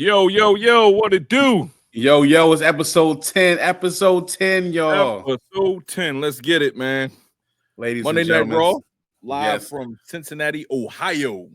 Yo, what it do? Yo, it's episode 10. Episode 10, y'all. Episode 10. Let's get it, man. Ladies Monday and Night gentlemen. Raw, live Yes. from Cincinnati, Ohio.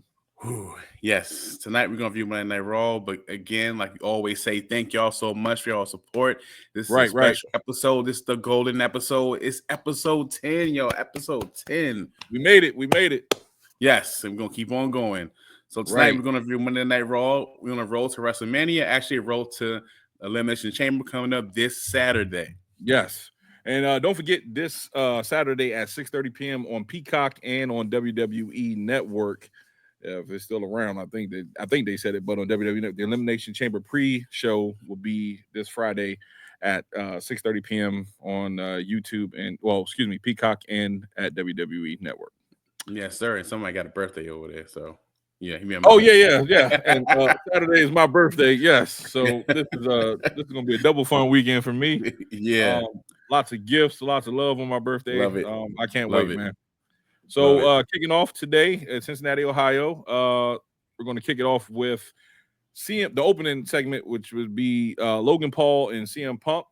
Yes. Tonight we're going to view Monday Night Raw. But again, like we always say, thank y'all so much for y'all support. This is a special episode. This is the golden episode. It's episode 10, y'all. Episode 10. We made it. Yes. And we're going to keep on going. So tonight we're going to view Monday Night Raw. We're going to roll to WrestleMania. Actually, roll to Elimination Chamber coming up this Saturday. Yes. And don't forget this Saturday at 6:30 p.m. on Peacock and on WWE Network. If it's still around, I think they said it, but on WWE Network, the Elimination Chamber pre-show will be this Friday at 6:30 p.m. on YouTube and Peacock and at WWE Network. Yes, sir. And somebody got a birthday over there, so. Yeah. Yeah. And Saturday is my birthday. Yes. So this is gonna be a double fun weekend for me. Yeah. Lots of gifts, lots of love on my birthday. Love it. I can't wait, man. So kicking off today at Cincinnati, Ohio, we're gonna kick it off with the opening segment, which would be Logan Paul and CM Punk.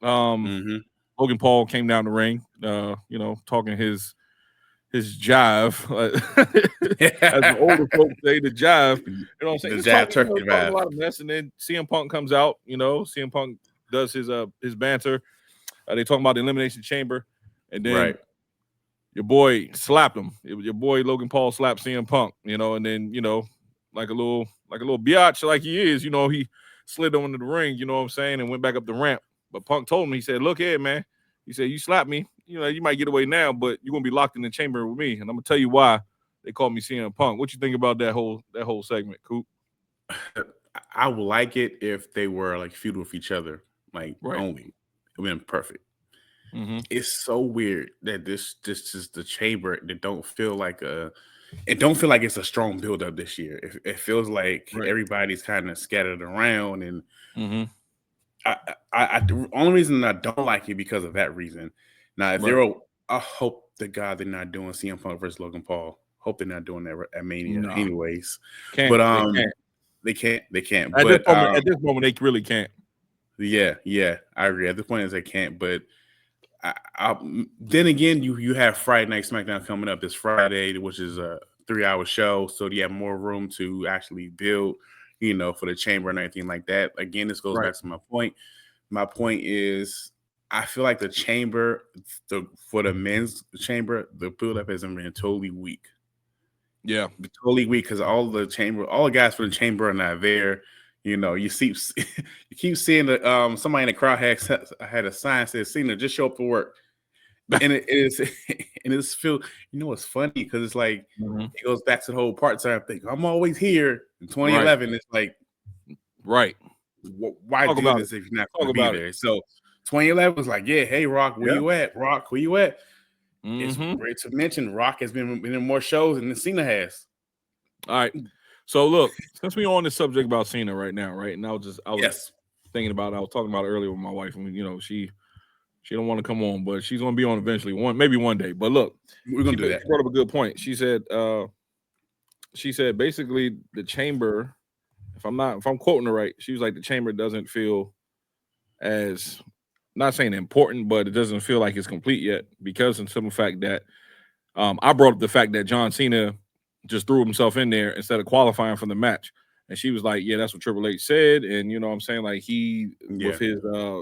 Logan Paul came down the ring, talking his jive, as the older folks say, the jive. You know what I'm saying? The jive turkey vibe. A lot of mess, and then CM Punk comes out. CM Punk does his banter. They talking about the Elimination Chamber, and then your boy slapped him. Your boy Logan Paul slapped CM Punk. And then like a little biatch like he is. He slid on into the ring. You know what I'm saying, and went back up the ramp. But Punk told him, he said, "Look here, man." He said, "You slapped me. You might get away now, but you're gonna be locked in the chamber with me, and I'm gonna tell you why they call me CM Punk." What you think about that whole segment, Coop? I would like it if they were like feud with each other, only. It would have been perfect. It's so weird that this is the chamber that don't feel like it's a strong build up this year. It feels like everybody's kind of scattered around, and the only reason I don't like it because of that reason. Now, if I hope to God they're not doing CM Punk versus Logan Paul. Hope they're not doing that at Mania, anyways. They can't. At this moment, they really can't. Yeah, I agree. At this point, they can't. But then again, you have Friday Night SmackDown coming up this Friday, which is a 3-hour show, so you have more room to actually build, for the chamber and everything like that. Again, this goes back to my point. My point is, I feel like the chamber, for the men's chamber, the build-up hasn't been totally weak. Yeah, totally weak because all the guys for the chamber are not there. You keep seeing that somebody in the crowd had a sign that says, "Cena, just show up for work." And it's feel. It's funny because it's like it goes back to the whole part-time thing. I'm always here. In 2011, it's like, why do this if you're not going to be there? So 2011 was like, yeah, hey Rock, where you at? Rock, where you at? It's great to mention Rock has been in more shows than Cena has. All right. So look, since we're on the subject about Cena right now, right? And I was thinking about it. I was talking about it earlier with my wife, and she don't want to come on, but she's gonna be on eventually, maybe one day. But look, we're gonna do that. She brought up a good point. She said basically the chamber, if I'm quoting her right, she was like, the chamber doesn't feel as, not saying important, but it doesn't feel like it's complete yet because of the simple fact that I brought up the fact that John Cena just threw himself in there instead of qualifying for the match. And she was like, yeah, that's what Triple H said. And you know what I'm saying? Like with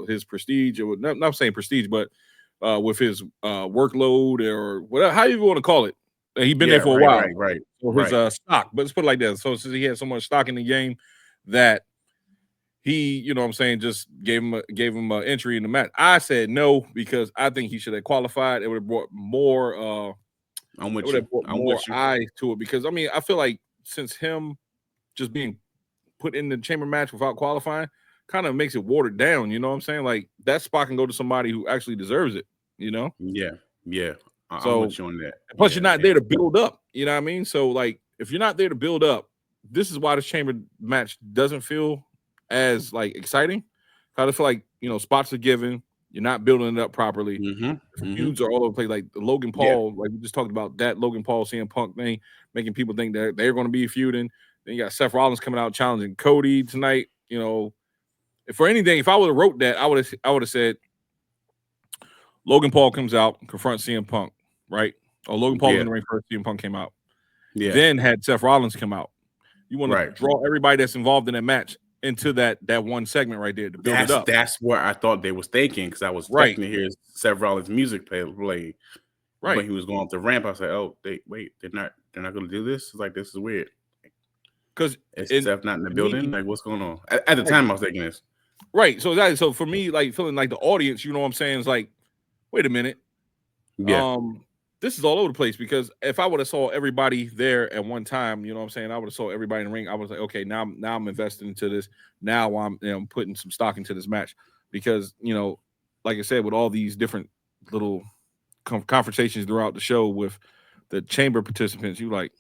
his prestige, or not saying prestige, but with his workload or whatever, how you want to call it. He's been there for a while. Right. Or his stock. But let's put it like that. So since he had so much stock in the game that he, you know what I'm saying, just gave him an entry in the match. I said no, because I think he should have qualified. It would have brought more eyes to it, because I feel like since him just being put in the chamber match without qualifying kind of makes it watered down, you know what I'm saying? Like that spot can go to somebody who actually deserves it, Yeah. I'm with you on that. Plus, you're not there to build up, you know what I mean? So, like, if you're not there to build up, this is why this chamber match doesn't feel as like exciting. I feel like spots are given. You're not building it up properly. Feuds are all over the place. Like the Logan Paul, like we just talked about that Logan Paul CM Punk thing, making people think that they're going to be feuding. Then you got Seth Rollins coming out challenging Cody tonight. you know, if for anything, if I would have wrote that, I would have said Logan Paul comes out, confronts CM Punk, right? Or Logan Paul was in the ring first, CM Punk came out. Yeah. Then had Seth Rollins come out. You want to draw everybody that's involved in that match into that one segment right there to build it up. That's where I thought they was thinking, because I was expecting to hear Seth Rollins' music play. Right. When he was going off the ramp, I was like, "Oh, they're not going to do this. It's like, this is weird." Because Seth not in the building. Like, what's going on? At the time, I was thinking this. Right. So for me, like feeling like the audience, you know what I'm saying, is like, wait a minute. Yeah. This is all over the place, because if I would have saw everybody there at one time, you know what I'm saying, I would have saw everybody in the ring. I was like, okay, now I'm investing into this. Now I'm putting some stock into this match, because, you know, like I said, with all these different little conversations throughout the show with the chamber participants, you like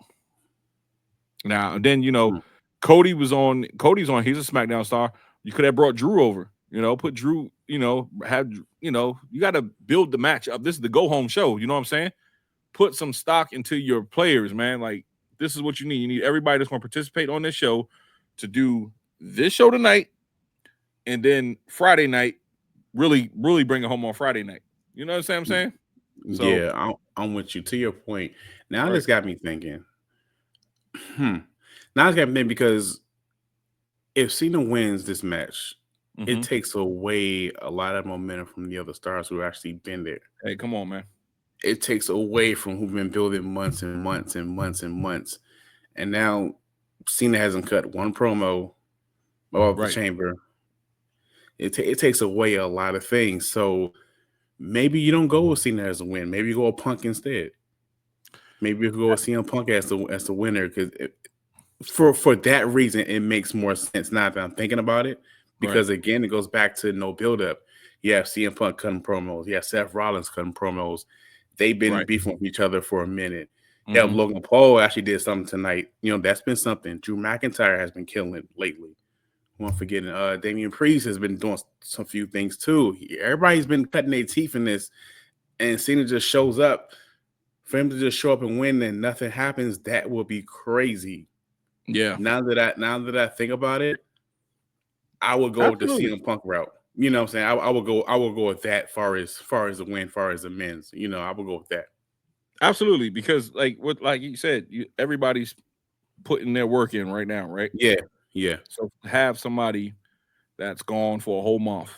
now and then, you know, Cody's on. He's a SmackDown star. You could have brought Drew over. You know, put Drew. You know, you got to build the match up. This is the go home show. You know what I'm saying? Put some stock into your players, man. Like, this is what you need. You need everybody that's going to participate on this show to do this show tonight, and then Friday night, really bring it home on Friday night. You know what I'm saying? So, yeah, I'm with you. To your point, now this got me thinking. Now it's got me thinking, because if Cena wins this match, it takes away a lot of momentum from the other stars who actually been there. Hey, come on, man. It takes away from who've been building months and months and months and months. And now Cena hasn't cut one promo about the chamber. It takes away a lot of things. So maybe you don't go with Cena as a win. Maybe you go with Punk instead. Maybe you go with CM Punk as the winner, because for that reason, it makes more sense now that I'm thinking about it. Because again, it goes back to no buildup. You have CM Punk cutting promos. You have Seth Rollins cutting promos. They've been beefing with each other for a minute. Yeah, Logan Paul actually did something tonight. You know, that's been something. Drew McIntyre has been killing lately. I'm not forgetting. Damian Priest has been doing some few things too. Everybody's been cutting their teeth in this, and Cena just shows up. For him to just show up and win and nothing happens, that will be crazy. Yeah. Now that I think about it, I would go with the CM Punk route. You know what I'm saying? I will go with that far as the win, far as the men's. You know, I will go with that. Absolutely, because like you said, everybody's putting their work in right now, right? Yeah, yeah. So have somebody that's gone for a whole month,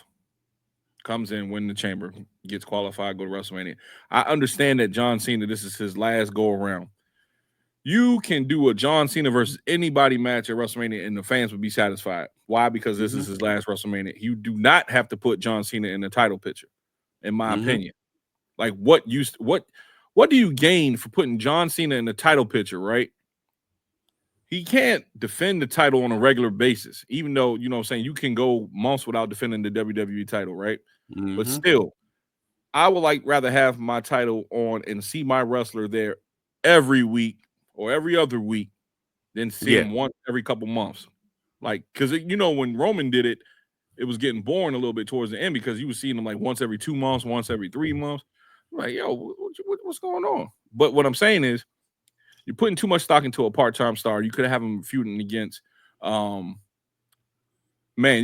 comes in, win the chamber, gets qualified, go to WrestleMania. I understand that John Cena, this is his last go around. You can do a John Cena versus anybody match at WrestleMania, and the fans would be satisfied. Why? Because this is his last WrestleMania. You do not have to put John Cena in the title picture, in my opinion. Like, what do you gain for putting John Cena in the title picture, right? He can't defend the title on a regular basis, even though, you know what I'm saying, you can go months without defending the WWE title, right? But still, I would rather have my title on and see my wrestler there every week or every other week than see him once every couple months. Like, because, you know, when Roman did it, it was getting boring a little bit towards the end, because you were seeing him like once every 2 months, once every 3 months. I'm like, yo, what's going on? But what I'm saying is, you're putting too much stock into a part-time star. You could have him feuding against, you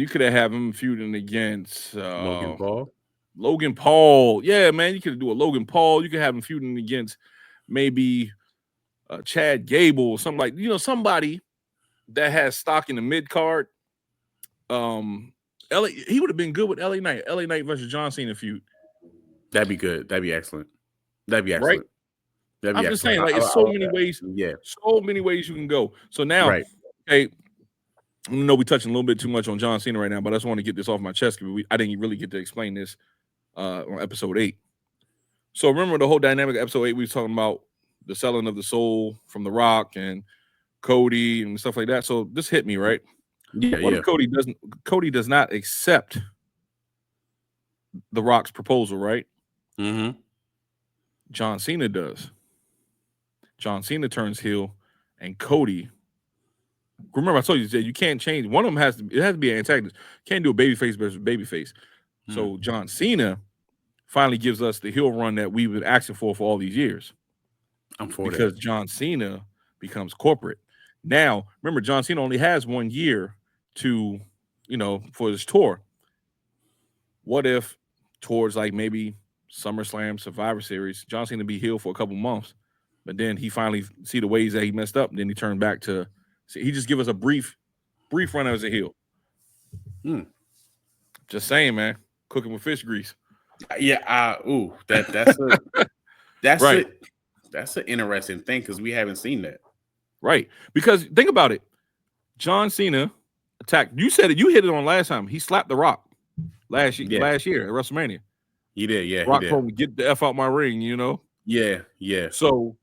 could have him feuding against Logan Paul. Logan Paul. Yeah, man, you could do a Logan Paul. You could have him feuding against maybe Chad Gable or something, like, you know, somebody that has stock in the mid card. He would have been good with LA Knight. LA Knight versus John Cena feud. That'd be good. That'd be excellent. That'd be excellent. Right? I'm just saying, like, it's so many ways. Yeah, so many ways you can go. So now, hey, I know we're touching a little bit too much on John Cena right now, but I just want to get this off my chest, because I didn't really get to explain this on episode 8. So remember the whole dynamic of episode 8, we were talking about the selling of the soul from The Rock and Cody and stuff like that. So this hit me, right? Yeah, what if Cody does not accept The Rock's proposal, right? John Cena does. John Cena turns heel, and Cody. Remember, I told you that you can't change. One of them has to be an antagonist. Can't do a babyface versus babyface. So John Cena finally gives us the heel run that we've been asking for all these years. Because John Cena becomes corporate. Now, remember, John Cena only has 1 year to for his tour. What if towards like maybe SummerSlam, Survivor Series, John Cena be healed for a couple months, but then he finally see the ways that he messed up, and then he turned back to. He just give us a brief run as a heel. Just saying, man. Cooking with fish grease. Yeah. That's right. That's an interesting thing because we haven't seen that. Right. Because think about it. John Cena attacked. You said it. You hit it on last time. He slapped The Rock last year at WrestleMania. He did. Yeah. Rock he did. told me, get the F out my ring, Yeah. Yeah. So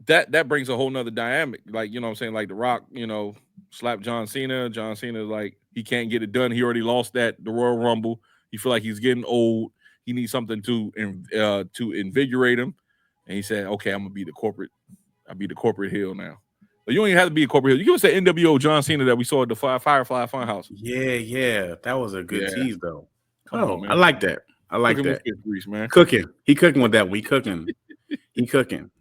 that brings a whole nother dynamic. Like, you know what I'm saying? Like The Rock, slapped John Cena. John Cena, like, he can't get it done. He already lost the Royal Rumble. He feel like he's getting old. He needs something to invigorate him. And he said, okay, I'm gonna be the corporate. I'll be the corporate heel now. But you don't even have to be a corporate heel. You give us the NWO John Cena that we saw at the Firefly Funhouse. Yeah. That was a good tease, though. Come on, man. I like that. Cooking with fish grease, man. Cooking. He cooking with that. We cooking. He cooking.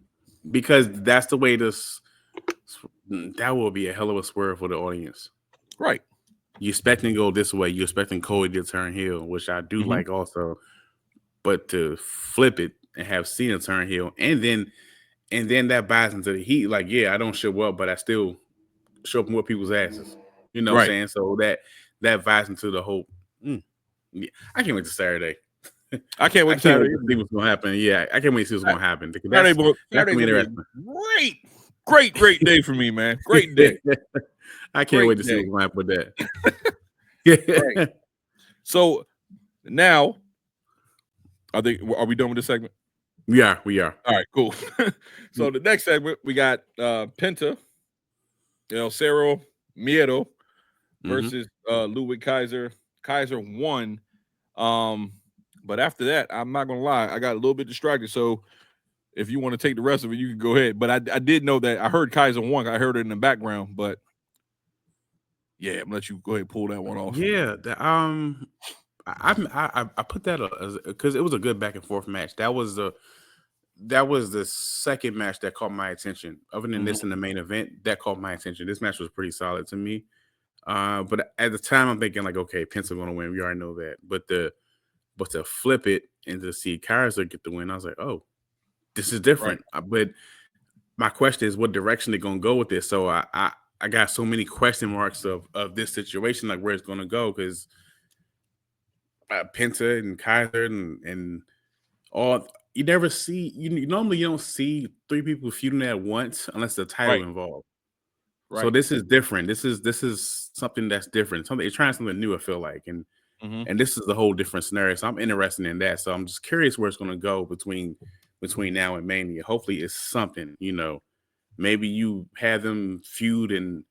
Because that's the way that will be a hell of a swerve for the audience. Right. You're expecting to go this way. You're expecting Cody to turn heel, which I do like also. But to flip it and have Cena turn heel, and then that buys into the heat. Like, yeah, I don't show up, but I still show up and whip people's asses. You know what I'm saying? So that buys into the whole. Yeah, I can't wait to Saturday. I can't wait to Saturday. See what's going to happen. Yeah, I can't wait to see what's going to happen. That's great day for me, man. Great day. I can't wait to see what's going to happen with that. Right. So now, are we done with this segment? We are. All right, cool. So the next segment, we got Penta, Cero Miedo versus Ludwig Kaiser. Kaiser won. But after that, I'm not gonna lie, I got a little bit distracted. So if you want to take the rest of it, you can go ahead. But I did know that I heard Kaiser won. I heard it in the background, but yeah, I'm gonna let you go ahead and pull that one off. Yeah, I put that because it was a good back and forth match. That was the second match that caught my attention. Other than this in the main event, that caught my attention. This match was pretty solid to me. But at the time, I'm thinking like, okay, Penta gonna win. We already know that. But to flip it and to see Kaiser get the win, I was like, oh, this is different. Right. But my question is, what direction they're gonna go with this? So I got so many question marks of this situation, like where it's gonna go, because Penta and Kaiser and all, you never see. Normally you don't see three people feuding at once unless the title involved. Right. So this is different. This is something that's different. They're trying something new, I feel like, and this is a whole different scenario. So I'm interested in that. So I'm just curious where it's going to go between now and Mania. Hopefully it's something, maybe you have them feud and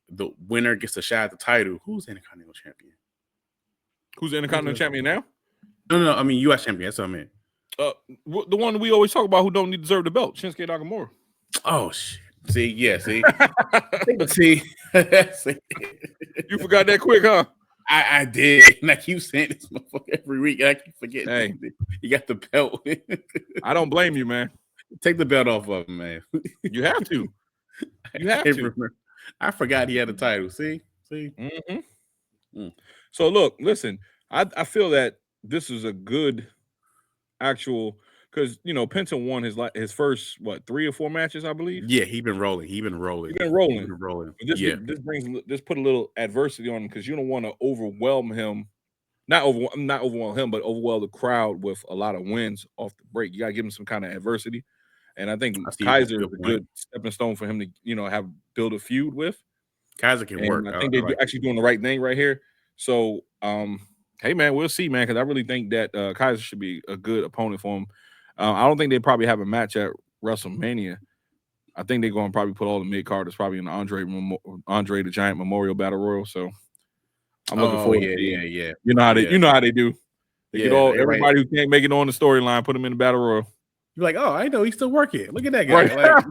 the winner gets a shot at the title. Who's the Intercontinental Champion? Who's the Intercontinental Champion now? No. I mean, U.S. Champion. That's what I meant. The one we always talk about who don't deserve the belt, Shinsuke Nakamura. Oh, shit. See. You forgot that quick, huh? I did. And I keep saying this motherfucker every week. And I keep forgetting. Hey, you got the belt. I don't blame you, man. Take the belt off of him, man. You have to. I forgot he had a title. See. So look, listen. I feel that this is a good actual, because Penta won his first 3 or 4 matches, I believe. Yeah, he's been rolling. This put a little adversity on him, because you don't want to overwhelm him. Not overwhelm him, but overwhelm the crowd with a lot of wins off the break. You gotta give him some kind of adversity. And I think Kaiser is a good stepping stone for him to build a feud with. Kaiser can work. I think they're actually doing the right thing right here. So hey man, we'll see, man, because I really think that Kaiser should be a good opponent for him. I don't think they probably have a match at WrestleMania. I think they're going to probably put all the mid-carders probably in the Andre the Giant Memorial Battle Royal. So I'm looking forward to it. Yeah. You know how they do. They get everybody who can't make it on the storyline, put them in the Battle Royal. You're like, oh, I know he's still working. Look at that guy. Like,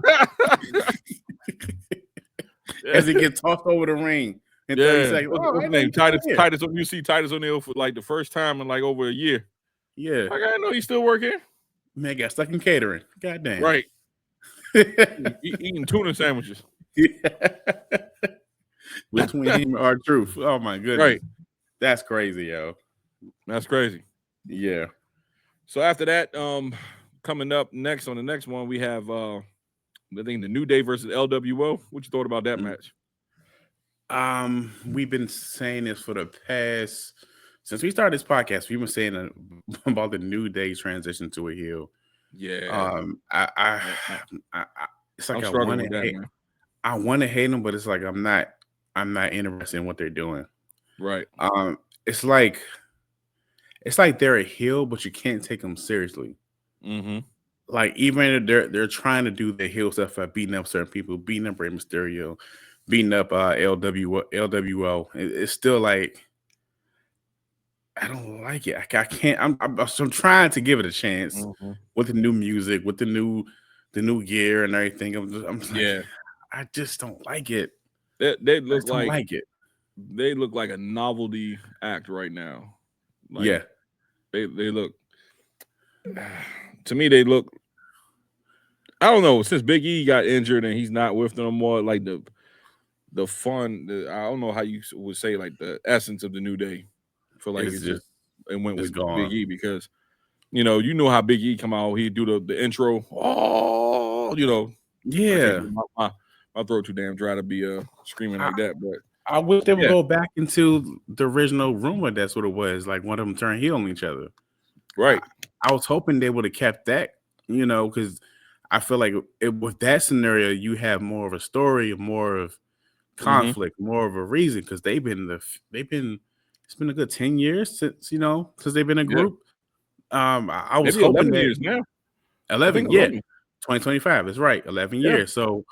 as he gets tossed over the ring in 30 seconds. What's his name? Titus. You see Titus O'Neil for like the first time in like over a year. Yeah. Like, I know he's still working. Man, got stuck in catering. God damn. Right. Eating tuna sandwiches. between him and R-Truth. Oh my goodness, Right. that's crazy, yo. That's crazy. Yeah. So after that, coming up next on the next one, we have I think the New Day versus LWO. What you thought about that match? We've been saying this for the past since we started this podcast. We've been saying about the New Day transition to a heel. Yeah. I it's like I'm I struggling want with to that, hate. man. I want to hate them, but it's like I'm not interested in what they're doing. Right. It's like they're a heel, but you can't take them seriously. Mm-hmm. Like even they're trying to do the heel stuff by beating up certain people, beating up Rey Mysterio, beating up LWO. It's still like I don't like it. I can't. I'm trying to give it a chance with the new music, with the new gear and everything. I'm like, Yeah. I just don't like it. They I look just don't like like it. they look like a novelty act right now. Like Yeah. they look to me, they look I don't know, since Big E got injured and he's not with them no more, like the fun, I don't know how you would say like the essence of the New Day. I feel like It's just it went it's with gone. Big E because you know how Big E come out, he'd do the intro. Oh, I can't Yeah. do my throat too damn dry to be screaming like that. But I wish they would yeah, go back into the original rumor. That's what it was. Like one of them turned heel on each other. right. I was hoping they would have kept that, because I feel like with that scenario, you have more of a story, more of conflict, more of a reason. Because it's been a good 10 years since they've been a Yeah. group. I was Maybe hoping 11 that years now. I 11, think yeah, 11. 2025 is right, 11 Yeah. years. So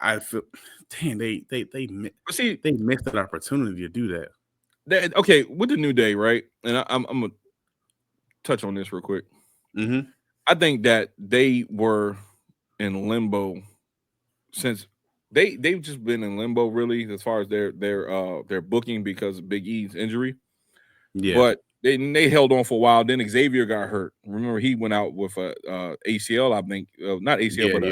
I feel, dang, they But see, missed an opportunity to do that. okay, with the New Day, right? And I'm gonna touch on this real quick. Mm-hmm. I think that they were in limbo since they've just been in limbo really as far as their booking because of Big E's injury. Yeah. But they held on for a while. Then Xavier got hurt. Remember, he went out with a ACL, I think, not ACL, Yeah. but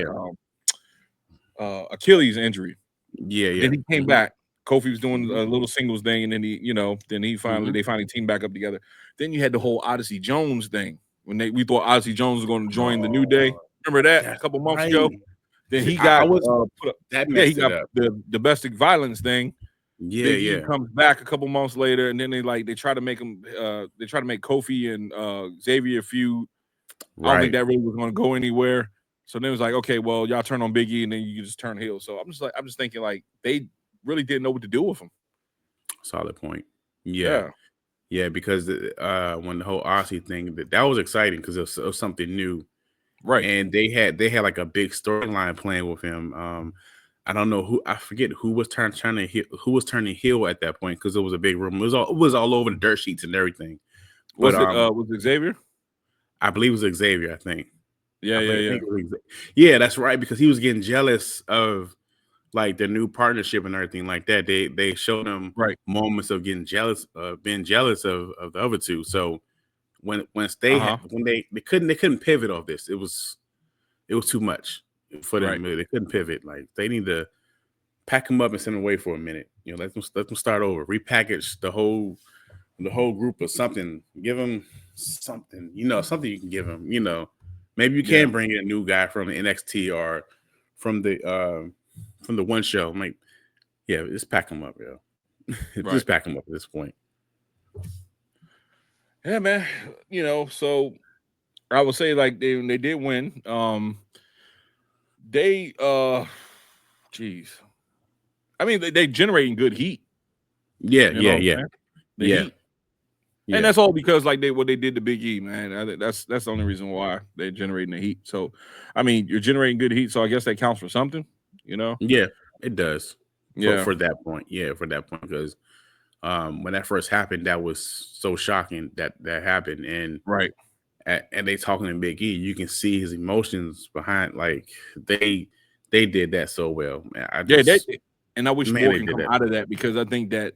Yeah. Achilles injury. Yeah. Yeah. Then he came back. Kofi was doing a little singles thing, and then they finally teamed back up together. Then you had the whole Odyssey Jones thing when we thought Odyssey Jones was going to join the New Day. Remember that a That's couple months right. ago? Then he I got was put up. that Yeah, he messed it got up. the domestic violence thing. Yeah. Big E Yeah. comes back a couple months later, and then they try to make him. They try to make Kofi and Xavier feud. I don't think Right. that really was going to go anywhere. So then it was like, okay, well, y'all turn on Big E, and then you just turn heel. So I'm just thinking like they really didn't know what to do with him. Solid point. Yeah. Yeah. Because when the whole Aussie thing, that was exciting because it was something new. Right. And they had like a big storyline playing with him. I don't know I forget who was turning heel at that point because it was a big rumor. It was all over the dirt sheets and everything. Was But was it Xavier? I believe it was Xavier. I think. Yeah. Yeah, that's right. Because he was getting jealous of like the new partnership and everything like that. They showed him Right. moments of being jealous of the other two. So once they couldn't pivot off this. It was too much for them. Right. They couldn't pivot. Like they need to pack them up and send them away for a minute. Let them start over. Repackage the whole group of something. Give them something. Something you can give them. Maybe you can bring in a new guy from NXT or from the one show. I'm like, yeah, just pack them up, yo. Just pack them up at this point. Yeah, man. So I would say like they did win. They geez. I mean they generating good heat. Yeah. The heat. And that's all because like what they did to Big E, man. That's the only reason why they're generating the heat. So I mean you're generating good heat, so I guess that counts for something, Yeah, it does. Yeah. For that point. Yeah, for that point. Because when that first happened, that was so shocking that happened. And right. And they talking to Big E, you can see his emotions behind. Like they did that so well, man. And I wish more can come out of that because I think that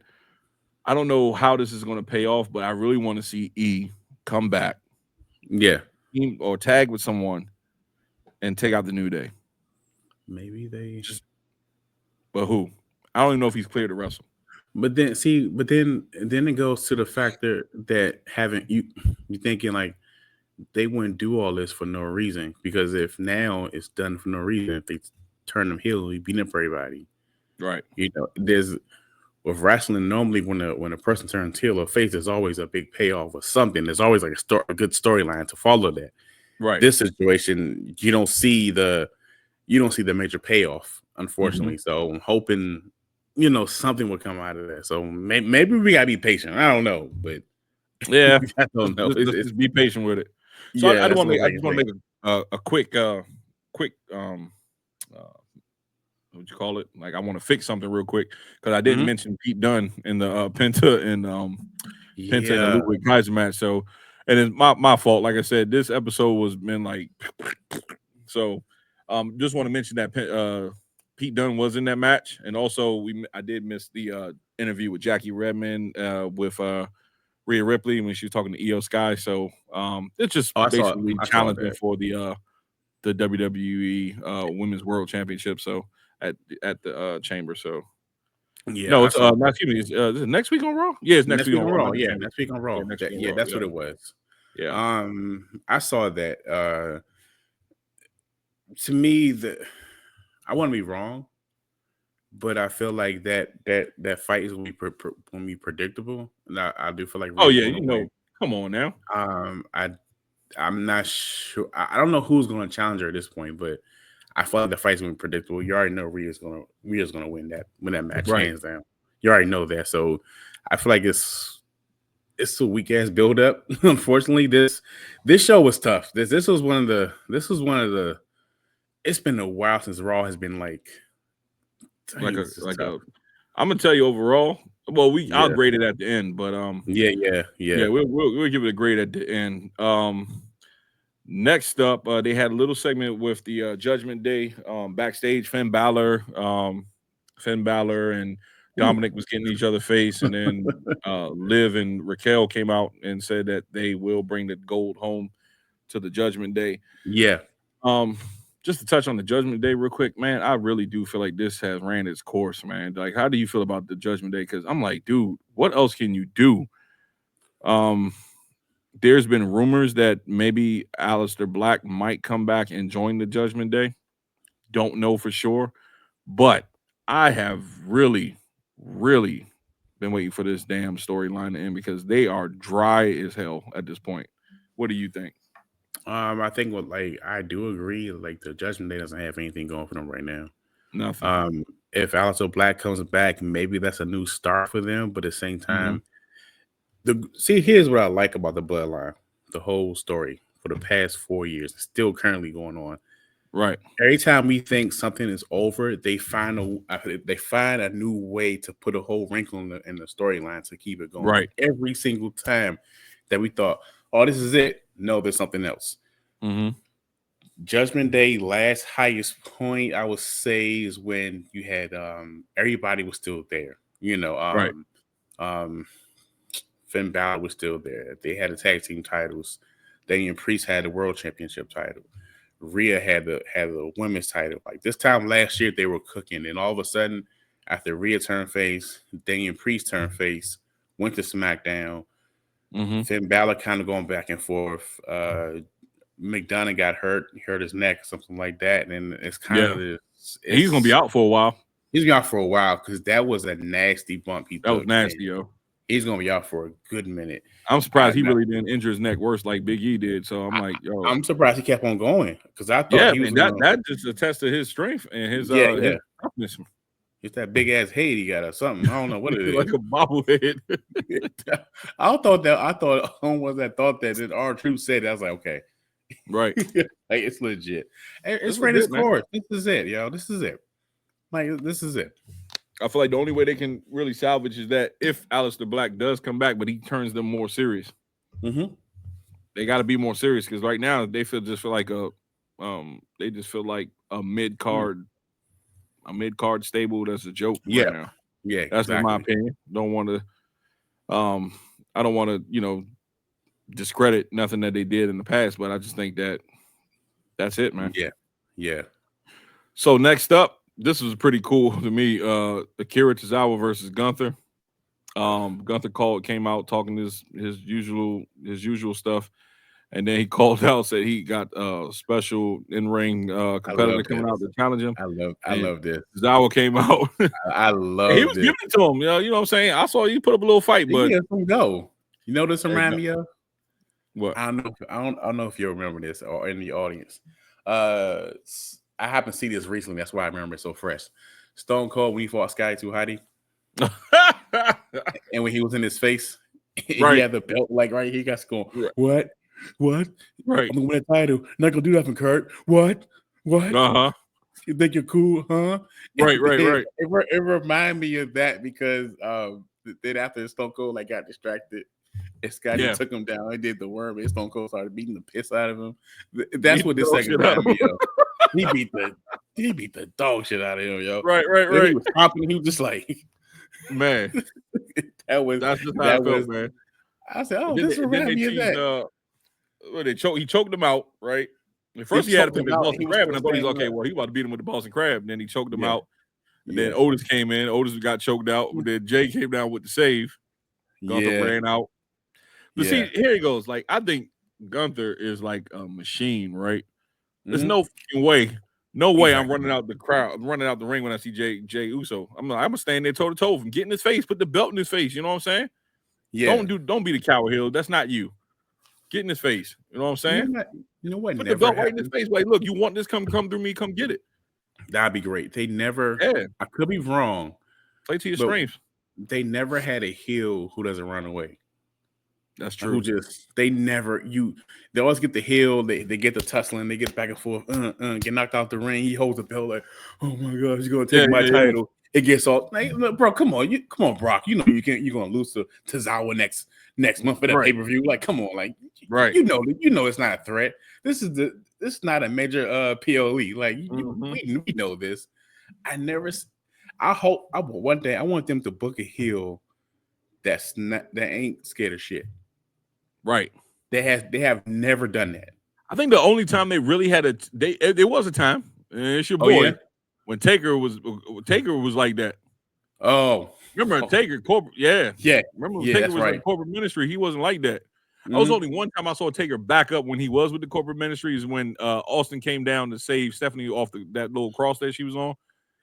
I don't know how this is going to pay off, but I really want to see E come back, or tag with someone and take out the New Day. Maybe they but who? I don't even know if he's cleared to wrestle. But then it goes to the factor that having you thinking like they wouldn't do all this for no reason, because if now it's done for no reason, if they turn them heel, we beat them for everybody. Right. You know, there's with wrestling normally when a person turns heel or face, there's always a big payoff or something. There's always like a good storyline to follow that. Right. This situation, you don't see the major payoff, unfortunately. So I'm hoping, something will come out of that. So maybe we gotta be patient. I don't know, but yeah, I don't know. Let's just be patient with it. So yeah, I just want what to make a quick what you call it? Like I want to fix something real quick because I didn't mention Pete Dunne in the Penta and the Ludwig Kaiser match. So, and it's my fault. Like I said, this episode was been like so. Just want to mention that Pete Dunne was in that match, and also I did miss the interview with Jackie Redmond with Rhea Ripley when she was talking to Io Sky. So it's just basically challenging for the WWE Women's World Championship. So at the Chamber. So no, it's excuse me. Is it next week on Raw? Yeah, it's next week on Raw. Yeah, next week on Raw. That's what it was. Yeah. I saw that. To me, I want to be wrong, but I feel like that fight is going to be predictable. And I do feel like win. Come on now. I'm not sure. I don't know who's going to challenge her at this point, but I feel like the fight's going to be predictable. You already know Rhea's going to win that match hands down. You already know that. So I feel like it's a weak ass build up. Unfortunately, this show was tough. This was one of the. It's been a while since Raw has been like I'm gonna tell you overall. Well, I'll grade it at the end, but yeah. We'll give it a grade at the end. Next up, they had a little segment with the Judgment Day backstage. Finn Balor and Dominic was getting each other face, and then Liv and Raquel came out and said that they will bring the gold home to the Judgment Day. Yeah. Just to touch on the Judgment Day real quick, man, I really do feel like this has ran its course, man. Like, how do you feel about the Judgment Day? Because I'm like, dude, what else can you do? There's been rumors that maybe Aleister Black might come back and join the Judgment Day. Don't know for sure. But I have really, really been waiting for this damn storyline to end because they are dry as hell at this point. What do you think? I think I do agree. Like the Judgment Day doesn't have anything going for them right now. Nothing. If Aleister Black comes back, maybe that's a new start for them. But at the same time, here's what I like about the Bloodline, the whole story for the past 4 years, it's still currently going on. Right. Every time we think something is over, they find a new way to put a whole wrinkle in the storyline to keep it going. Right. Every single time that we thought, oh, this is it. No, there's something else. Judgment Day last highest point I would say is when you had everybody was still there. Finn Balor was still there. They had the tag team titles. Damian Priest had the world championship title. Rhea had the women's title. Like this time last year, they were cooking, and all of a sudden, after Rhea turned face, Damian Priest turned face, went to SmackDown. Finn Balor kind of going back and forth. McDonough got hurt. He hurt his neck, something like that. And it's kind of he's gonna be out for a while. He's been out for a while because that was a nasty bump he took. That was nasty, yo. He's gonna be out for a good minute. I'm surprised he really didn't injure his neck worse like Big E did. So I'm like, yo. I'm surprised he kept on going because I thought he was that just attests to his strength and his toughness. It's that big ass head he got or something. I don't know what it is. Like a bobblehead. I thought that R-Truth said it. I was like, okay. Right. Like it's legit. It's ran its course. This is it, yo. This is it. Like this is it. I feel like the only way they can really salvage is that if Aleister Black does come back, but he turns them more serious. They got to be more serious because right now they feel like a mid card. A mid card stable that's a joke right now. Yeah, that's in my opinion. Don't want to I don't want to, discredit nothing that they did in the past, but I just think that that's it, man. Yeah. So next up, this was pretty cool to me. Akira Tozawa versus Gunther. Gunther came out talking his usual stuff, and then he called out, said he got special in ring competitor coming out to challenge him. I love this. Tozawa came out. I love he was this. giving it to him. You know what I'm saying? I saw you put up a little fight, but go. You know this remind me of? What? I don't know if you remember this or in the audience. I happened to see this recently. That's why I remember it so fresh. Stone Cold when he fought Sky Too Hottie. And when he was in his face, he had the belt like right here. He got going, what? Right. I'm gonna win a title. Not gonna do nothing, Kurt. What? Uh-huh. You think you're cool, huh? Right. It reminded me of that because then after Stone Cold like got distracted, and Scotty took him down and did the worm, and Stone Cold started beating the piss out of him. That's what this second reminded me of. He beat the dog shit out of him, yo. Right. He was stomping. He was just like, man, that's just how I felt, man. I said, oh, this reminds me of that. He choked him out, right? At first he had him with the Boston Crab, and I thought he was okay. Well, he about to beat him with the Boston Crab, and then he choked him out. And then Otis came in. Otis got choked out. But then Jay came down with the save. Gunther ran out. But see, here he goes. Like, I think Gunther is like a machine, right? There's no way. No way I'm running out the crowd. I'm running out the ring when I see Jay Uso. I'm gonna stand there toe to toe from getting his face, put the belt in his face. You know what I'm saying? Yeah. Don't be the coward heel. That's not you. Get in his face. You know what I'm saying? You know what? Put the belt right in his face. Like, look, you want this? Come through me. Come get it. That'd be great. They never. Yeah. I could be wrong. Play to your strengths. They never had a heel who doesn't run away. That's true. They always get the heel. They get the tussling. They get back and forth. Get knocked out the ring. He holds the belt like, oh my gosh, he's gonna take my title. It gets all like, look, bro. Come on, Brock. You know you're gonna lose to Tozawa next month for that pay-per-view. Like, come on, like, you know it's not a threat. This is not a major PLE. Like, we know this. One day I want them to book a heel that ain't scared of shit. Right. They have never done that. I think the only time they really had there was a time, and it's your boy, when Taker was like that. Oh. Remember Taker corporate? Yeah. Remember when Taker was in corporate ministry? He wasn't like that. That was only one time I saw Taker back up when he was with the corporate ministry is when Austin came down to save Stephanie off that little cross that she was on.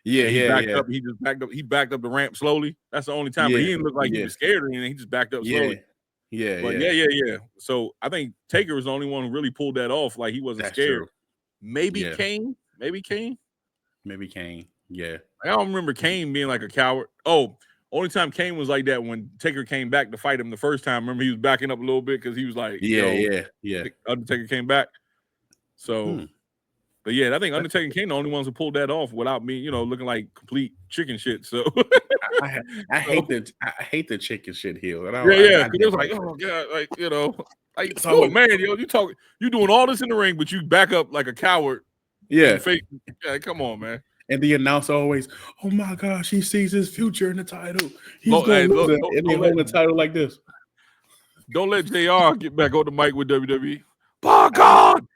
He backed up. He just backed up. He backed up the ramp slowly. That's the only time. But he didn't look like he was scared or anything. He just backed up slowly. Yeah. So I think Taker was the only one who really pulled that off. Like he wasn't scared. True. Maybe Kane. Yeah. I don't remember Kane being like a coward. Oh, only time Kane was like that when Taker came back to fight him the first time. Remember he was backing up a little bit because he was like, Undertaker came back. So. But yeah, I think Undertaker and Kane the only ones who pulled that off without me, looking like complete chicken shit. So I hate the chicken shit heel. Because it was like, oh god, like man, you doing all this in the ring, but you back up like a coward. Yeah, come on, man. And the announcer always, oh my gosh, he sees his future in the title. He's going to lose it, and he holding the title like this. Don't let JR get back on the mic with WWE. By God.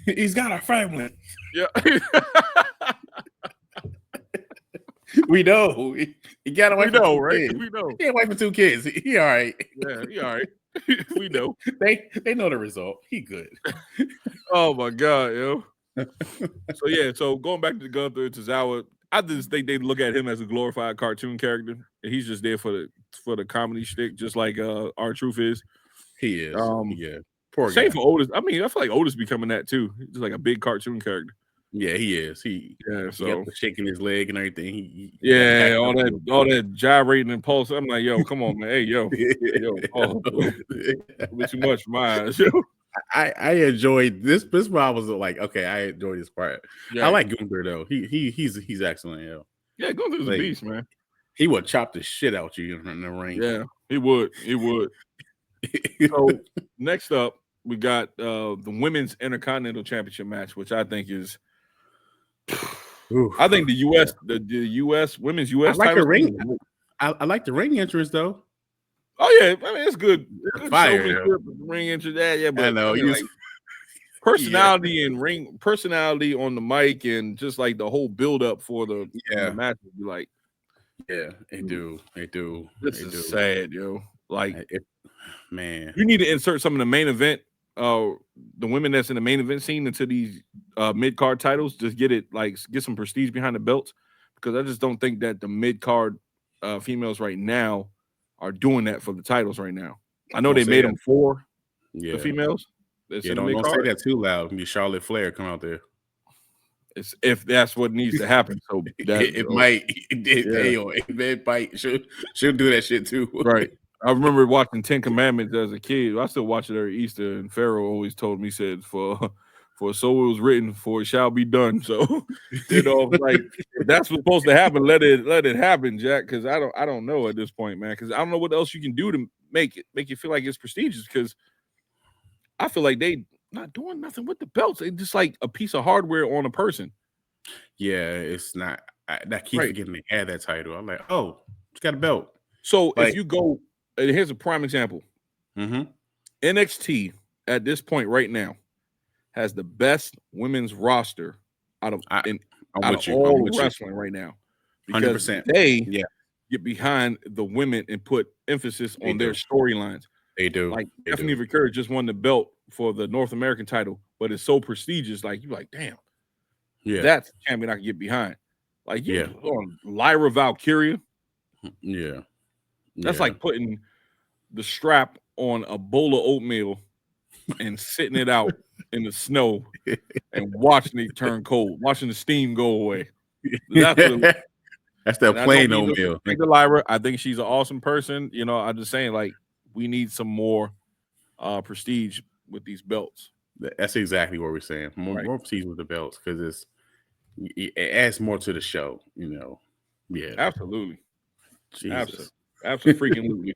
He's got a family. Yeah. We know. He got away. We know, right? We know. He had wife and 2 kids. He all right. Yeah, he all right. We know. They know the result. He good. Oh my God, yo. So going back to Gunther to Tozawa, I just think they look at him as a glorified cartoon character. And he's just there for the comedy shtick, just like R-Truth is. He is. Poor guy. Same for Otis. I mean, I feel like Otis becoming that too. He's just like a big cartoon character. Yeah, he is. He got the shaking his leg and everything. All that gyrating and pulse. I'm like, yo, come on, man. Hey, yo, a bit too much for my eyes. Yo. I enjoyed this. This part was like, okay, I enjoyed this part. Yeah. I like Gunther though. He's excellent. Yo. Yeah, Gunther's a beast, man. He would chop the shit out you in the ring. Yeah, he would. So next up, we got the Women's Intercontinental Championship match, which I think is, I think the U.S. the U.S. Women's U.S. I like the ring. I like the ring entrance though. Oh yeah, I mean it's good. Fire ring entrance. Yeah, but I know. personality and personality on the mic, and just like the whole build up for the match would be like, they do. This is sad, yo. Like, man, you need to insert some of the main event, the women that's in the main event scene into these mid card titles. Just get some prestige behind the belts, because I just don't think that the mid card females right now are doing that for the titles right now. I know they made them for the females. Don't say that too loud. Be Charlotte Flair come out there. It's, if that's what needs to happen. So it might. It might. She'll do that shit too. Right. I remember watching 10 Commandments as a kid. I still watch it every Easter, and Pharaoh always told me, said, for so it was written, for it shall be done. So, like, if that's what's supposed to happen, let it happen, Jack. Because I don't know at this point, man. Because I don't know what else you can do to make you feel like it's prestigious. Because I feel like they not doing nothing with the belts. It's just like a piece of hardware on a person. Yeah, it's not. I keep forgetting they had that title. I'm like, oh, it's got a belt. So if you go, here's a prime example. Mm-hmm. NXT at this point right now has the best women's roster out of all wrestling right now, because 100%. they get behind the women and put emphasis on their storylines. They do. Like, Stephanie Victoria just won the belt for the North American title, but it's so prestigious. Like, you're like, damn, that's a champion I can get behind. Like, Lyra Valkyria. Yeah. That's like putting the strap on a bowl of oatmeal and sitting it out in the snow and watching it turn cold, watching the steam go away. That's that plain oatmeal. Lyra, I think she's an awesome person. I'm just saying, like, we need some more prestige with these belts. That's exactly what we're saying. More prestige with the belts, because it adds more to the show. Yeah, absolutely. Jesus. Absolutely.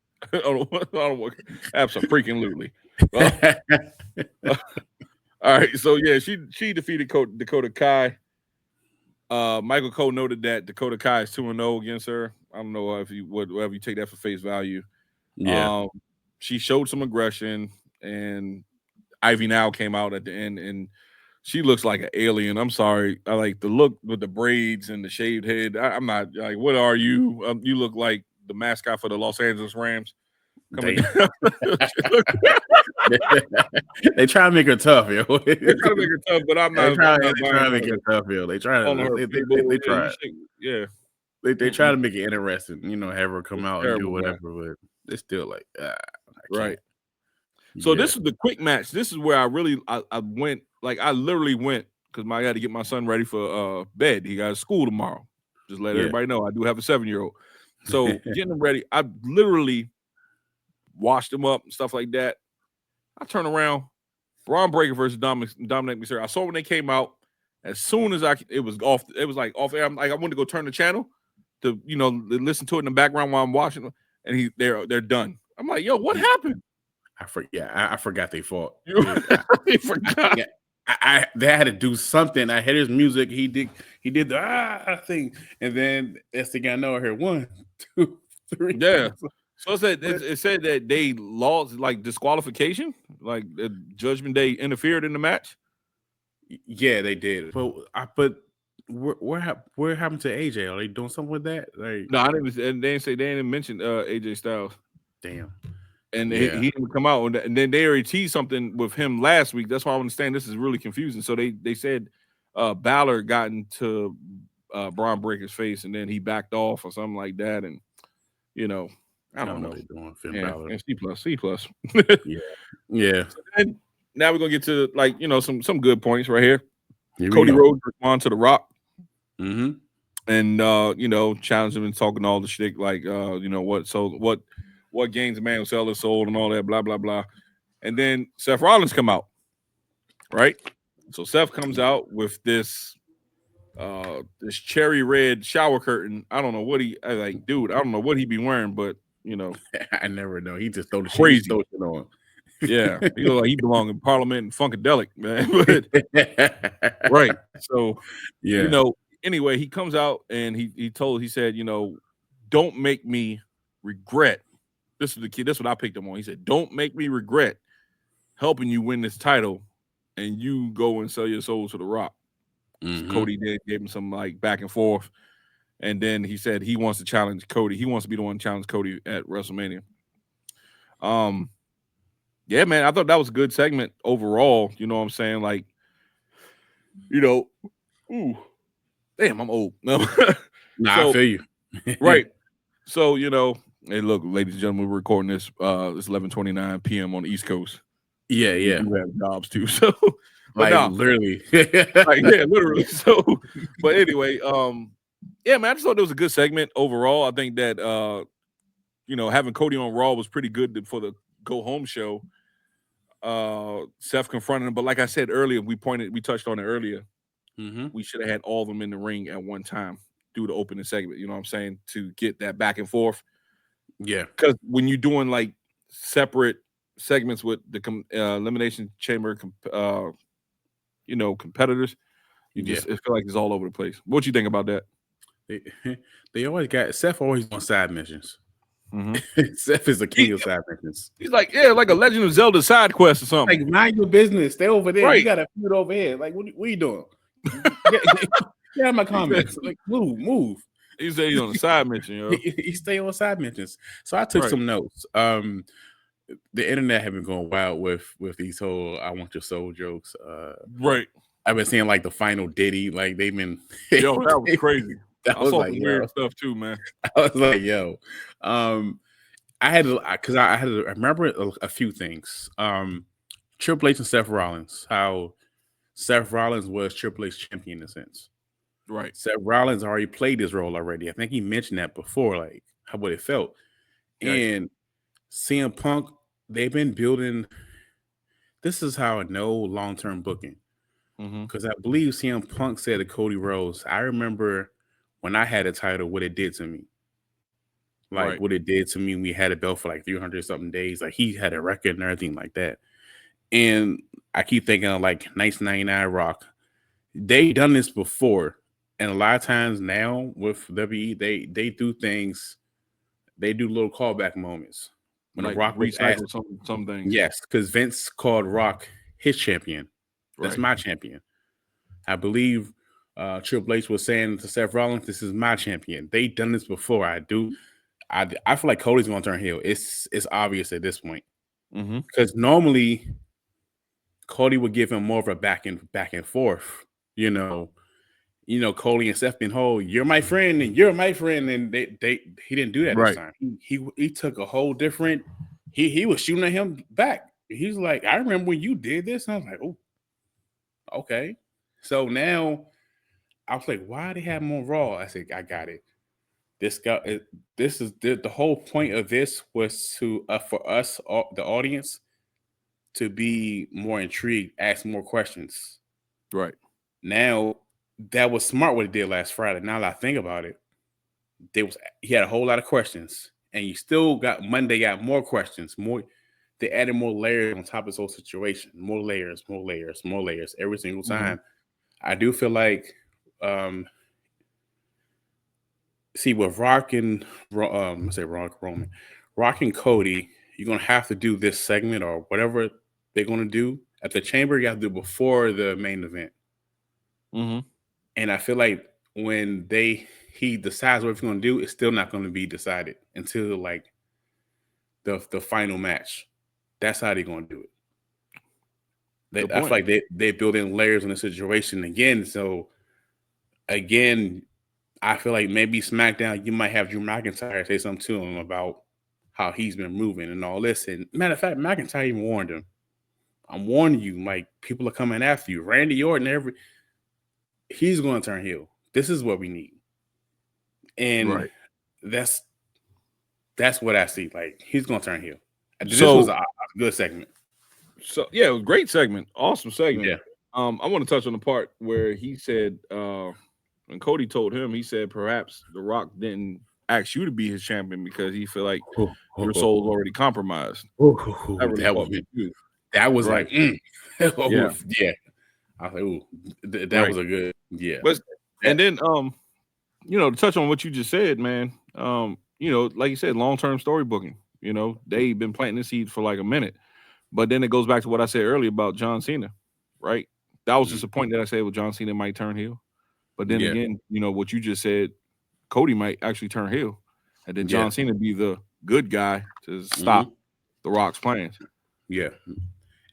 Absolutely. Well, all right. So she defeated Dakota Kai. Michael Cole noted that Dakota Kai is 2-0 against her. I don't know if you would, whatever you take that for face value. Yeah. She showed some aggression, and Ivy Now came out at the end, and she looks like an alien. I'm sorry. I like the look with the braids and the shaved head. I'm not like, what are you? You look like the mascot for the Los Angeles Rams. They try to make her tough, yo. They try to make her tough, but I'm not. They try to make her tough, yo. They try. They try. Yeah. They try to make it interesting, have her come out and do whatever, but it's still like, right. So this is the quick match. This is where I went, like, I literally went, because I had to get my son ready for bed. He got school tomorrow. Just let everybody know I do have a 7-year-old. So getting him ready, I literally washed him up and stuff like that. I turn around, Braun Breaker versus Dominic Mysterio. I saw when they came out. As soon as it was off air. I'm like, I wanted to go turn the channel to listen to it in the background while I'm watching them, and they're done. I'm like, yo, what happened? I forgot they fought. I forgot. They had to do something. I heard his music. He did the thing, and then next thing I know, I heard 1, 2, 3. Yeah. So it said that they lost, like, disqualification, like the Judgment Day interfered in the match. Yeah, they did. But where happened to AJ? Are they doing something with that? Like, no, I didn't. And they didn't mention AJ Styles. Damn. And he didn't come out, and then they already teased something with him last week. That's why I understand this is really confusing. So they said Balor got into Braun Breaker's face, and then he backed off or something like that, and I don't know what they're doing. Finn Balor. And C+. Yeah. So then, now we're gonna get to, like, some good points right here. Cody Rhodes responded to The Rock. Mm-hmm. And challenged him and talking all the shit, like what gains a man will sell his soul and all that, blah blah blah. And then Seth Rollins come out, right? So Seth comes out with this cherry red shower curtain. I don't know what I don't know what he be wearing, but I never know. He just throw the crazy shit on. Yeah, he look like he belong in Parliament and Funkadelic, man. But, right. So anyway, he comes out and he said, don't make me regret. This is the key. That's what I picked him on. He said, don't make me regret helping you win this title and you go and sell your soul to The Rock. So Cody gave him some like back and forth, and then he said he wants to challenge Cody. He wants to be the one to challenge Cody at WrestleMania. Yeah, man, I thought that was a good segment overall. You know what I'm saying? Like, ooh, damn, I'm old. No, I feel you. Right. So, hey, look, ladies and gentlemen, we're recording this. It's 11:29 p.m. on the East Coast. Yeah. We do have jobs too. So, literally. Literally. So, but anyway, yeah, man, I just thought it was a good segment overall. I think that having Cody on Raw was pretty good for the go home show. Seth confronted him, but like I said earlier, we touched on it earlier. We should have had all of them in the ring at one time through the opening segment. You know what I'm saying? To get that back and forth. Yeah, because when you're doing like separate segments with the Elimination Chamber, competitors, it feel like it's all over the place. What you think about that? They always got Seth always on side missions. Seth is the king of side missions. He's like, like a Legend of Zelda side quest or something. Like, mind your business. Stay over there. Right. You got to put it over here. Like, what are you doing? Get out of my comments. Like, move. He said he's on the side mission, He stay on side missions. So I took some notes. The internet have been going wild with these whole "I want your soul" jokes. Right. I've been seeing like the final Diddy. Like they've been. That was crazy. That I was saw like some weird stuff too, man. I was like, I remember a few things. Triple H and Seth Rollins. How Seth Rollins was Triple H champion in a sense. Right. Seth Rollins already played his role already. I think he mentioned that before, like what it felt. Right. And CM Punk, they've been building. This is how I know long-term booking. Because I believe CM Punk said to Cody Rhodes, I remember when I had a title, what it did to me. Like what it did to me. We had a belt for like 300 something days. Like he had a record and everything like that. And I keep thinking of like 1999 Rock. They done this before. And a lot of times now with WWE, they do things. They do little callback moments. When like Rock was asked, some things. Yes, because Vince called Rock his champion. That's my champion. I believe Triple H was saying to Seth Rollins, "This is my champion." They done this before. I feel like Cody's going to turn heel. It's obvious at this point because normally Cody would give him more of a back and forth. Cody and Seth been whole. You're my friend, and you're my friend, and he didn't do that this time. He took a whole different. He was shooting at him back. He's like, I remember when you did this. And I was like, oh, okay. So now I was like, why they have him on Raw? I said, I got it. This is the whole point of this was to for us, the audience, to be more intrigued, ask more questions. Right. Now, that was smart what he did last Friday. Now that I think about it, he had a whole lot of questions. And you still got Monday got more questions. They added more layers on top of this whole situation. More layers every single time. I do feel like with Rock and Roman, Rock and Cody, you're gonna have to do this segment or whatever they're gonna do at the Chamber. You have to do before the main event. And I feel like when he decides what he's gonna do, it's still not gonna be decided until like the final match. That's how they're gonna do it. I feel like they build in layers on the situation again. So again, I feel like maybe SmackDown, you might have Drew McIntyre say something to him about how he's been moving and all this. And matter of fact, McIntyre even warned him. I'm warning you, like people are coming after you. Randy Orton, he's going to turn heel. This is what we need. And that's what I see. Like he's going to turn heel. This was a good segment. So yeah, it was a great segment. Awesome segment. Yeah. I want to touch on the part where he said when Cody told him, he said perhaps The Rock didn't ask you to be his champion because he feel like your soul's already compromised. That was like, yeah. I was like, ooh, that was a good, And then, to touch on what you just said, man, like you said, long-term story booking, they've been planting the seeds for like a minute, but then it goes back to what I said earlier about John Cena. right? That was just a point that I said, well, John Cena might turn heel. But then again, you know, what you just said, Cody might actually turn heel. And then John Cena be the good guy to stop The Rock's plans. Yeah.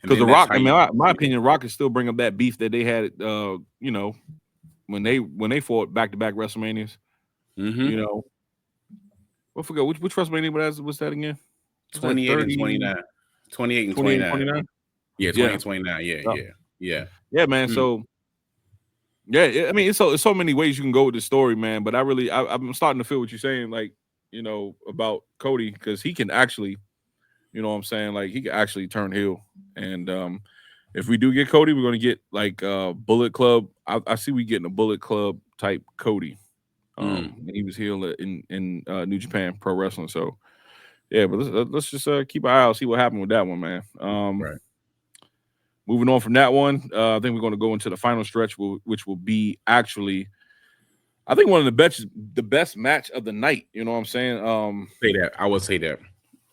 Because The Rock, I mean, my opinion, Rock can still bring up that beef that they had, you know, when they fought back-to-back WrestleManias. You know, I forgot which WrestleMania was that again? 28 and 29. 28 and 29. Yeah, 20 and 29. Yeah, man. So, I mean, it's so many ways you can go with the story, man. But I'm starting to feel what you're saying, like, you know, about Cody, because he can actually, you know what I'm saying, like, he can actually turn heel. And if we do get Cody, we're gonna get like Bullet Club. I see we getting a Bullet Club type Cody. He was heel in New Japan Pro Wrestling. So yeah, but let's just keep an eye out, see what happened with that one, man. Right. Moving on from that one, I think we're going to go into the final stretch, which will be actually, I think, one of the best match of the night. You know what I'm saying? Say that. I would say that.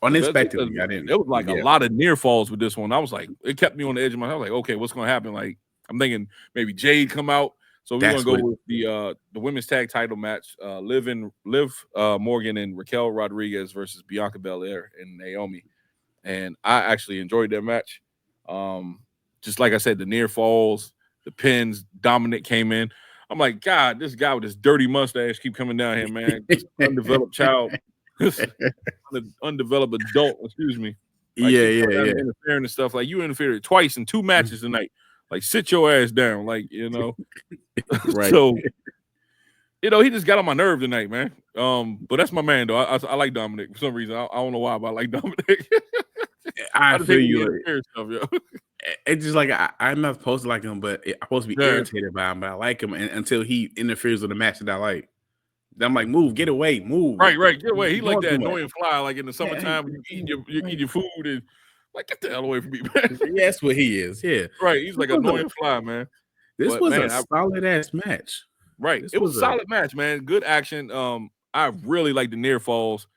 Unexpectedly, I didn't. It was like a lot of near falls with this one. I was like, it kept me on the edge of my head. I was like, okay, what's going to happen? Like, I'm thinking maybe Jade come out. So we're going to go with the women's tag title match, Liv Morgan and Raquel Rodriguez versus Bianca Belair and Naomi. And I actually enjoyed that match. Just like I said, the near falls, the pins, Dominic came in. I'm like, God, this guy with this dirty mustache keep coming down here, man. This undeveloped child, undeveloped adult, excuse me. Like, interfering and stuff. Like, you interfered twice in 2 matches tonight. Like, sit your ass down. Like, you know. Right. So, you know, he just got on my nerve tonight, man. But that's my man, though. I like Dominic for some reason. I don't know why, but I like Dominic. I feel you. Stuff, yo. It's just like I'm not supposed to like him, but I'm supposed to be irritated by him. But I like him until he interferes with a match that I like. Then I'm like, move, get away, move. Right, get away. He like that annoying fly, like in the summertime when you eat your food and like, get the hell away from me, man. Yeah, that's what he is. Yeah, right. He's like annoying fly, man. This was a solid ass match. Right, it was a solid match, man. Good action. I really like the near falls.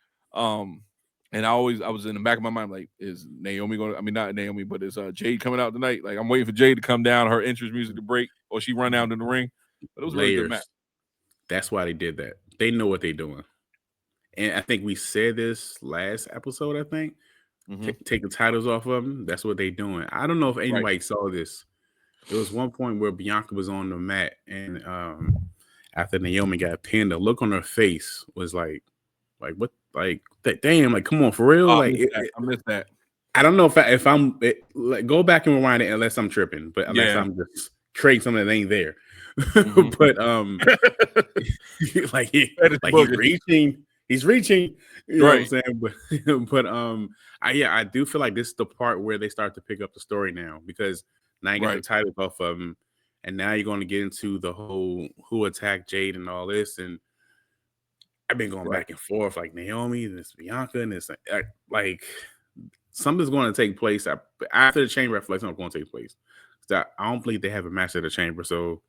And I was in the back of my mind, like, is Naomi going to, I mean, not Naomi, but is Jade coming out tonight? Like, I'm waiting for Jade to come down, her entrance music to break, or she run out in the ring. But it was a really good match. That's why they did that. They know what they're doing. And I think we said this last episode, I think. Take the titles off of them. That's what they're doing. I don't know if anybody saw this. There was one point where Bianca was on the mat, and after Naomi got pinned, the look on her face was like what? Like, damn, like, come on, for real? I missed that. I don't know if I'm like, go back and rewind it unless I'm tripping, but unless I'm just creating something that ain't there. But like he's reaching, you know what I'm saying? But I do feel like this is the part where they start to pick up the story now, because now you got the titles off of them, and now you're going to get into the whole who attacked Jade and all this, and I've been going back and forth, like Naomi and this Bianca, and this like something's going to take place after the Chamber. I feel like something's going to take place. I don't believe they have a match at the Chamber, so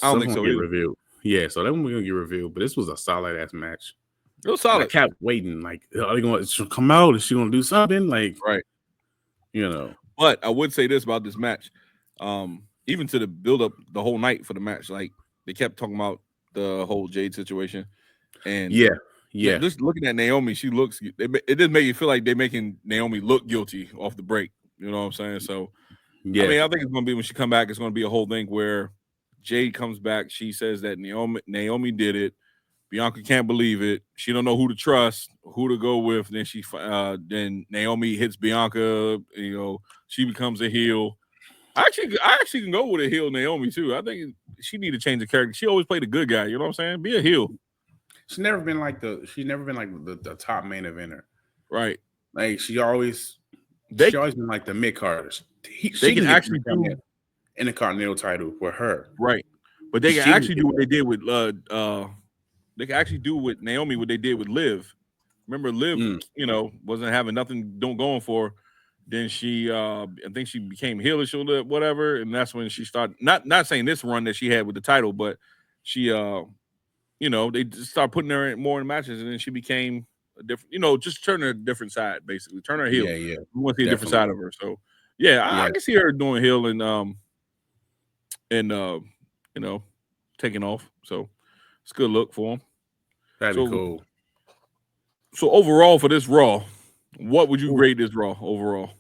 I don't think so. Get revealed. Yeah, so that one we're gonna get revealed. But this was a solid ass match. It was solid. I kept waiting, like, are they going to come out? Is she going to do something? Like, you know. But I would say this about this match, even to the build up the whole night for the match, like, they kept talking about the whole Jade situation. And just looking at Naomi, she looks. It did make you feel like they're making Naomi look guilty off the break. You know what I'm saying? So, I mean, I think it's gonna be when she come back. It's gonna be a whole thing where Jade comes back. She says that Naomi did it. Bianca can't believe it. She don't know who to trust, who to go with. Then Naomi hits Bianca. You know, she becomes a heel. I actually can go with a heel Naomi too. I think she need to change the character. She always played a good guy. You know what I'm saying? Be a heel. She's never been like the top main eventer. Right. Like she's always been like the mid carders. They can actually do in the Continental title with her. Right. But they can actually do what they did with they can actually do with Naomi what they did with Liv. Remember Liv, you know, wasn't having nothing going for her. Then she I think she became heelish or whatever, and that's when she started not saying this run that she had with the title, but she you know, they just started putting her more in matches, and then she became a different, you know, just turn her a different side, basically. Turn her heel. Yeah. We want to see a different side of her. So, I can see her doing heel and and taking off. So it's a good look for him. That'd be So cool. so overall for this Raw, what would you grade this Raw overall?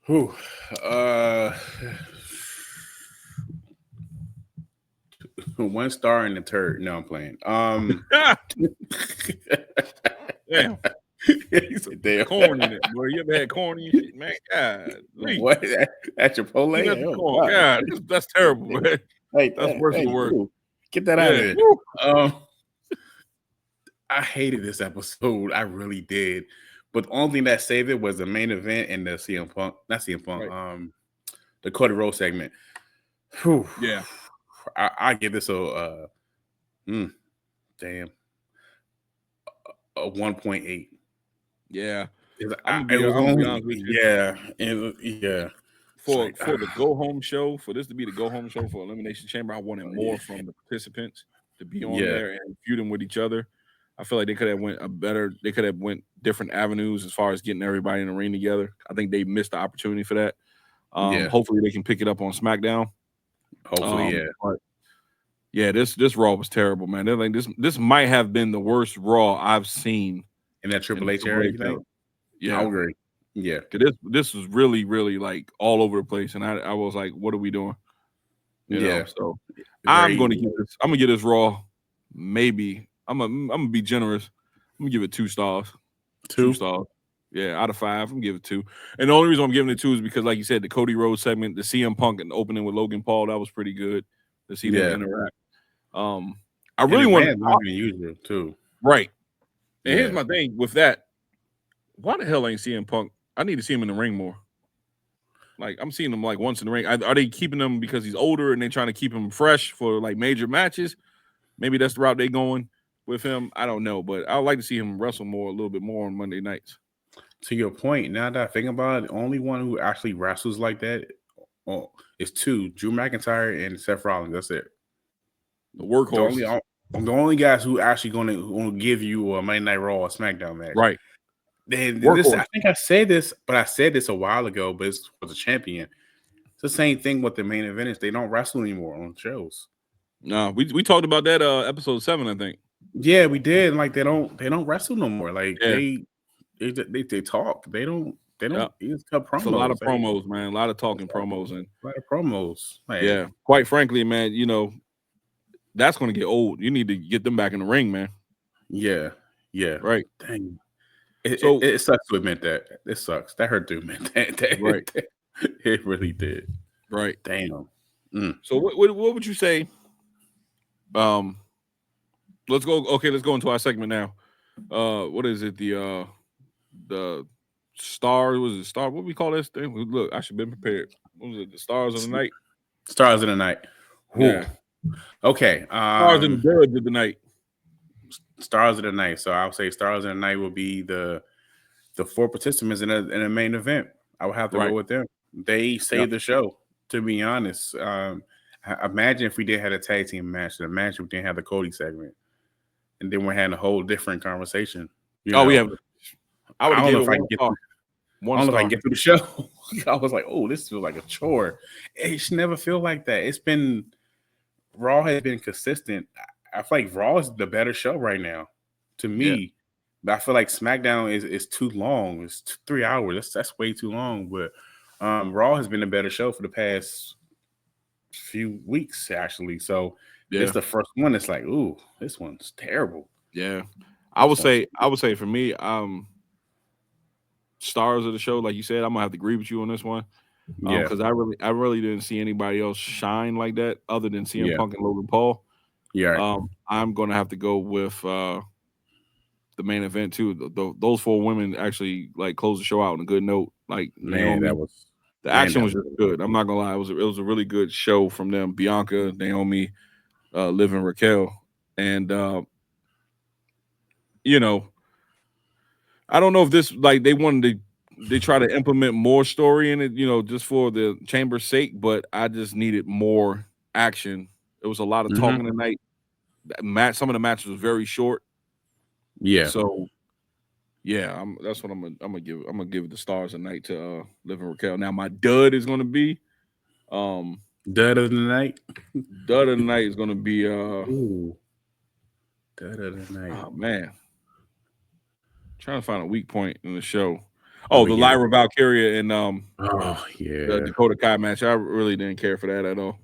Whew. 1 star in the turd. No, I'm playing. Damn. He said, damn. Corn in it, boy. You ever had corn in your shit, man? God, What? At Chipotle? you got the Oh, corn. God, that's terrible, man. Hey, That's worse hey, than worse. get that out of Yeah. here. I hated this episode. I really did. But the only thing that saved it was the main event and the CM Punk, not CM Punk, Right. the Cody Rhodes segment. Whew. Yeah. I give this a 1.8. Yeah. It I'm was gonna be only honest with you. yeah. For Like, the go home show, for this to be the go home show for Elimination Chamber, I wanted more from the participants to be on there and feud them with each other. I feel like they could have went different avenues as far as getting everybody in the ring together. I think they missed the opportunity for that. Hopefully they can pick it up on SmackDown. Hopefully, But yeah, this Raw was terrible, man. They're like this might have been the worst Raw I've seen in that Triple H era, you think? Yeah, I agree. Yeah, this was really, really like all over the place, and I was like, what are we doing? You know, so I'm gonna give this Raw maybe. I'm gonna be generous. I'm gonna give it 2 stars. 2 stars. Yeah, out of 5, I'm gonna give it 2. And the only reason I'm giving it 2 is because, like you said, the Cody Rhodes segment, the CM Punk and the opening with Logan Paul, that was pretty good to see them interact. I really want to usual too. Right. And here's my thing with that. Why the hell ain't CM Punk? I need to see him in the ring more. Like, I'm seeing him like once in the ring. Are they keeping him because he's older and they trying to keep him fresh for like major matches? Maybe that's the route they're going with him. I don't know, but I would like to see him wrestle more, a little bit more on Monday nights. To your point, now that I think about it, the only one who actually wrestles like that is 2, Drew McIntyre and Seth Rollins. That's it. The workhorse. The only guys who actually going to give you a Monday Night Raw or SmackDown match. Right. I think I said this, but I said this a while ago, but it's for the champion. It's the same thing with the main eventers. They don't wrestle anymore on shows. No, we talked about that episode 7, I think. Yeah, we did. Like they don't wrestle no more. Like they talk. They don't It's cut promos. It's a lot of promos, man. A lot of talking promos and a lot of promos. Like, yeah, quite frankly, man, that's going to get old. You need to get them back in the ring, man. Yeah. Right. Dang. It sucks to admit that. It sucks. That hurt to admit that. Right. It really did. Right. Damn. So what would you say? Let's go. Okay, let's go into our segment now. What is it? The star was it star? What we call this thing? Look, I should have been prepared. What was it? The stars of the night. Stars of the night. Yeah. Okay. Stars and duds of the night. Stars of the night. So I would say stars of the night will be the 4 participants in a main event. I would have to go with them. They saved the show. To be honest, imagine if we did have a tag team match. Imagine if we didn't have the Cody segment, and then we're having a whole different conversation. Yeah. I don't know if I can get through the show. I was like, oh, this feels like a chore. It should never feel like that. Raw has been consistent. I feel like Raw is the better show right now, to me. Yeah. But I feel like SmackDown is too long. It's 3 hours. That's way too long. But Raw has been a better show for the past few weeks, actually. So it's the first one. It's like, ooh, this one's terrible. Yeah, I would say for me, stars of the show, like you said, I'm gonna have to agree with you on this one. Because I really didn't see anybody else shine like that other than CM Punk and Logan Paul. Yeah, I'm gonna have to go with the main event too. Those 4 women actually like closed the show out on a good note. Like, man, Naomi, the action was just good. I'm not gonna lie, it was a really good show from them. Bianca, Naomi, Liv, and Raquel, and I don't know if this like they try to implement more story in it, just for the chamber's sake, but I just needed more action. It was a lot of talking tonight. Some of the matches was very short. Yeah. So yeah, that's what I'm gonna give the stars a night to Liv and Raquel. Now my dud is gonna be Dud of the night. Dud of the night is gonna be Ooh. Dud of the night. Oh man. Trying to find a weak point in the show. Oh, the Lyra Valkyria and oh yeah, the Dakota Kai match. I really didn't care for that at all.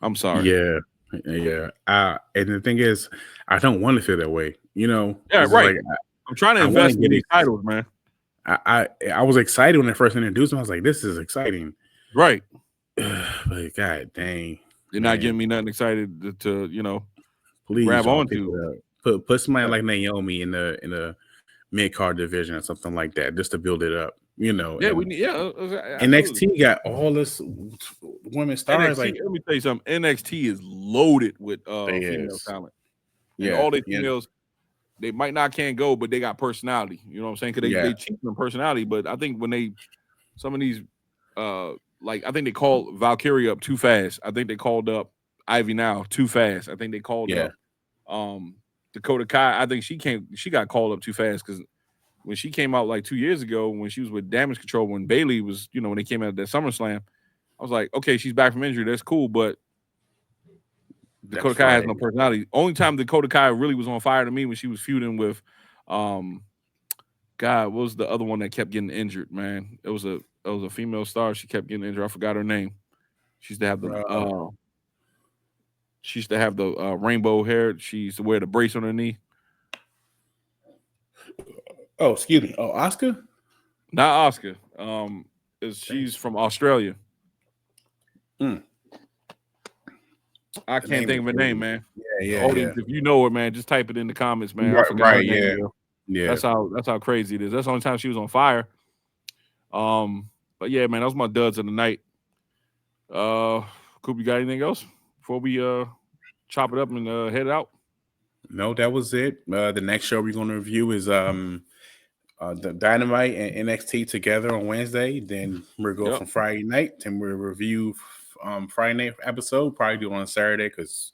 I'm sorry. Yeah. And the thing is, I don't want to feel that way. You know. Yeah, right. Like, I'm trying to invest in these titles, man. I was excited when I first introduced them. I was like, this is exciting. Right. But god dang. You're not getting me nothing excited to you know, please grab onto. Put somebody like Naomi in the mid-card division or something like that, just to build it up. You know. Yeah, NXT got all this women stars. NXT, let me tell you something. NXT is loaded with female talent. And all the females, they might not can go, but they got personality. You know what I'm saying? Because they cheat on personality. But I think when some of these like I think they called Valkyria up too fast. I think they called up Ivy Now too fast. I think they called up Dakota Kai. I think she got called up too fast because when she came out like 2 years ago, when she was with Damage Control, when Bayley was, you know, when they came out of that SummerSlam, I was like, okay, she's back from injury. That's cool, but Dakota Kai has no personality. Only time Dakota Kai really was on fire to me when she was feuding with, God, what was the other one that kept getting injured? Man, it was a female star. She kept getting injured. I forgot her name. She used to have the rainbow hair. She used to wear the brace on her knee. Oh, excuse me. Oh, Oscar? Not Oscar. She's from Australia. I can't think of her name, man. If you know her, man, just type it in the comments, man. Right, yeah. That's how crazy it is. That's the only time she was on fire. But yeah, man, that was my duds of the night. Coop, you got anything else before we chop it up and head out? No, that was it. The next show we're going to review is the Dynamite and NXT together on Wednesday. Then we'll go from Friday night, and we'll review Friday night episode. Probably do on Saturday because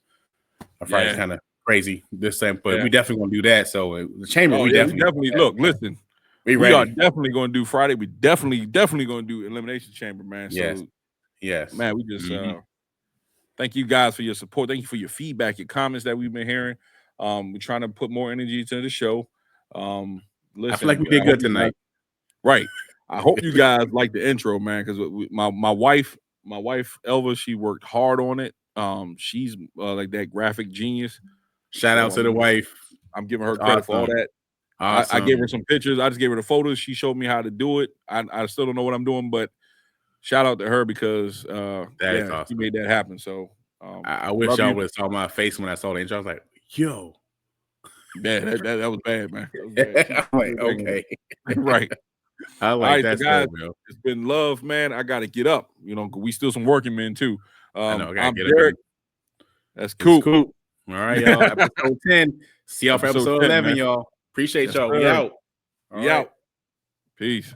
Friday's kind of crazy this time. But we definitely going to do that. So the chamber, we definitely look. Listen, we are definitely going to do Friday. We definitely going to do Elimination Chamber, man. So, yes, man. We just thank you guys for your support. Thank you for your feedback, your comments that we've been hearing. We're trying to put more energy into the show. Listen, I feel like we did good tonight. Right. I hope you guys like the intro, man, because my wife, Elva, she worked hard on it. She's like that graphic genius. Shout out to the wife. I'm giving her credit for all that. Awesome. I gave her some pictures. I just gave her the photos. She showed me how to do it. I still don't know what I'm doing, but shout out to her because that is awesome. She made that happen. So I wish y'all would have saw my face when I saw the intro. I was like, yo. Yeah, that was bad, man. That was bad. I'm like, okay. Right. I like that guys, it's been love, man. I got to get up. You know, we still some working men, too. I know. I'm Derek. That's cool. All right, y'all. Episode 10. See y'all for episode 11, y'all. Appreciate y'all. We out. We out. Peace.